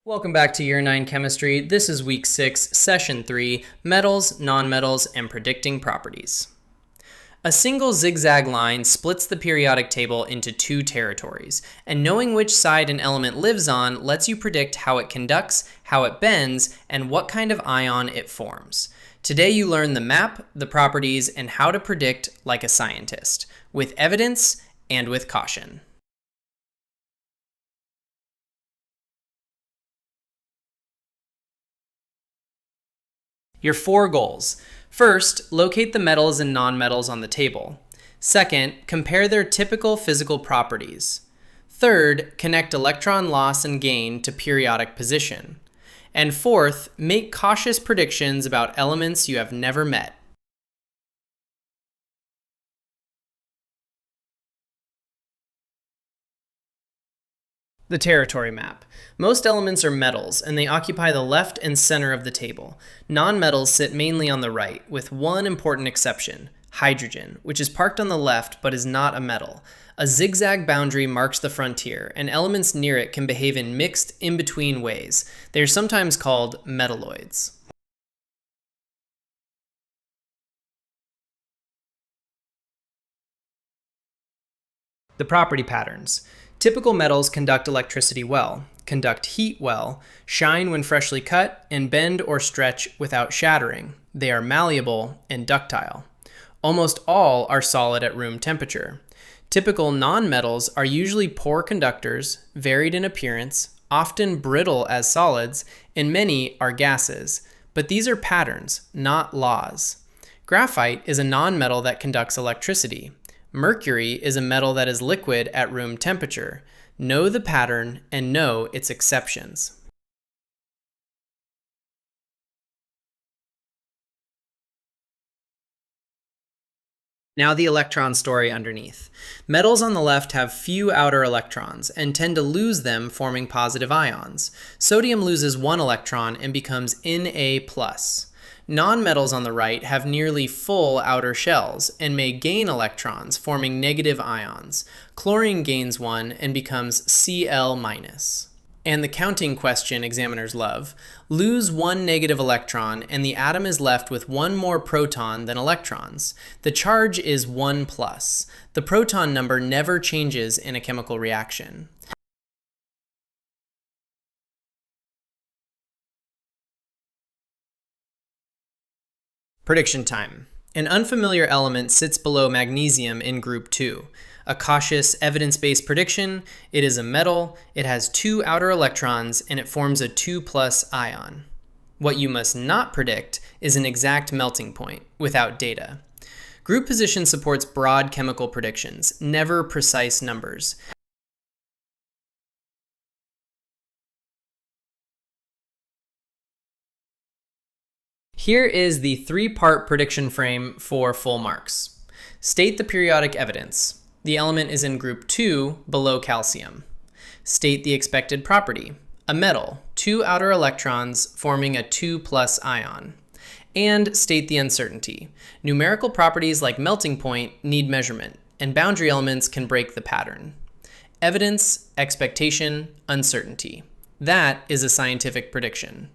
Welcome back to Year 9 Chemistry. This is Week 6, Session 3, Metals, Nonmetals, and Predicting Properties. A single zigzag line splits the periodic table into two territories, and knowing which side an element lives on lets you predict how it conducts, how it bends, and what kind of ion it forms. Today you learn the map, the properties, and how to predict like a scientist, with evidence and with caution. Your 4 goals. First, locate the metals and nonmetals on the table. Second, compare their typical physical properties. Third, connect electron loss and gain to periodic position. And fourth, make cautious predictions about elements you have never met. The territory map. Most elements are metals, and they occupy the left and center of the table. Nonmetals sit mainly on the right, with one important exception, hydrogen, which is parked on the left but is not a metal. A zigzag boundary marks the frontier, and elements near it can behave in mixed, in-between ways. They are sometimes called metalloids. The property patterns. Typical metals conduct electricity well, conduct heat well, shine when freshly cut, and bend or stretch without shattering. They are malleable and ductile. Almost all are solid at room temperature. Typical nonmetals are usually poor conductors, varied in appearance, often brittle as solids, and many are gases. But these are patterns, not laws. Graphite is a nonmetal that conducts electricity. Mercury is a metal that is liquid at room temperature. Know the pattern and know its exceptions. Now the electron story underneath. Metals on the left have few outer electrons and tend to lose them, forming positive ions. Sodium loses 1 electron and becomes Na+. Nonmetals on the right have nearly full outer shells and may gain electrons, forming negative ions. Chlorine gains 1 and becomes Cl-. And the counting question examiners love. Lose 1 negative electron and the atom is left with 1 more proton than electrons. The charge is 1+. The proton number never changes in a chemical reaction. Prediction time. An unfamiliar element sits below magnesium in group 2. A cautious, evidence-based prediction: it is a metal, it has 2 outer electrons, and it forms a 2+ ion. What you must not predict is an exact melting point, without data. Group position supports broad chemical predictions, never precise numbers. Here is the 3-part prediction frame for full marks. State the periodic evidence. The element is in group 2, below calcium. State the expected property. A metal, 2 outer electrons forming a 2+ ion. And state the uncertainty. Numerical properties like melting point need measurement, and boundary elements can break the pattern. Evidence, expectation, uncertainty. That is a scientific prediction.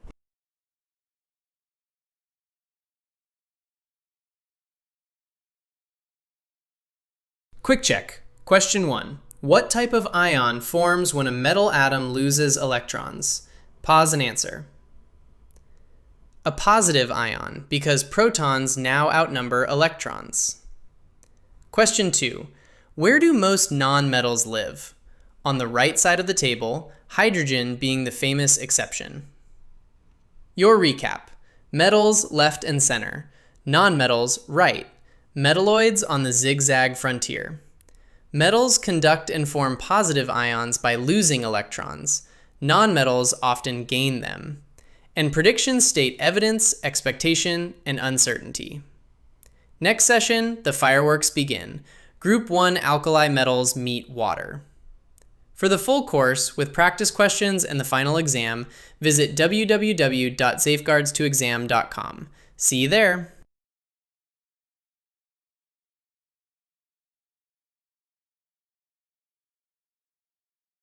Quick check. Question 1. What type of ion forms when a metal atom loses electrons? Pause and answer. A positive ion, because protons now outnumber electrons. Question 2. Where do most nonmetals live? On the right side of the table, hydrogen being the famous exception. Your recap. Metals left and center. Nonmetals right. Metalloids on the zigzag frontier. Metals conduct and form positive ions by losing electrons. Nonmetals often gain them. And predictions state evidence, expectation, and uncertainty. Next session, the fireworks begin. Group 1 alkali metals meet water. For the full course, with practice questions and the final exam, visit www.safeguards2exam.com. See you there!